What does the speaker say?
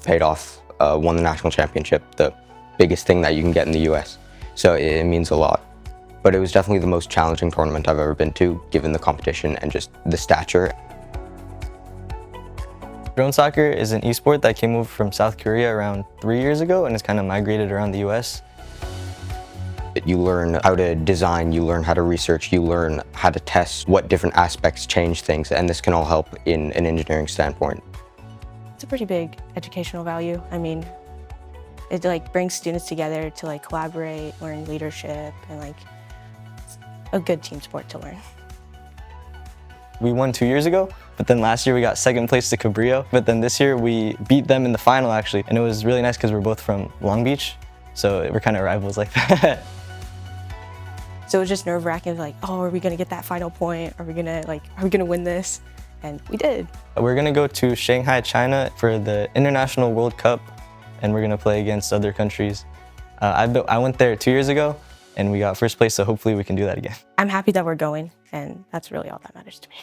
paid off, won the national championship, the biggest thing that you can get in the US. So it means a lot. But it was definitely the most challenging tournament I've ever been to, given the competition and just the stature. Drone soccer is an esport that came over from South Korea around 3 years ago, and it's kind of migrated around the US. You learn how to design, you learn how to research, you learn how to test what different aspects change things, and this can all help in an engineering standpoint. It's a pretty big educational value. I mean, it brings students together to collaborate, learn leadership, and it's a good team sport to learn. We won 2 years ago, but then last year we got second place to Cabrillo. But then this year we beat them in the final actually, and it was really nice because we're both from Long Beach, so we're kind of rivals like that. So it was just nerve-wracking, oh, are we gonna get that final point? Are we gonna win this? And we did. We're gonna go to Shanghai, China for the International World Cup, and we're gonna play against other countries. I went there 2 years ago, and we got first place, so hopefully we can do that again. I'm happy that we're going, and that's really all that matters to me.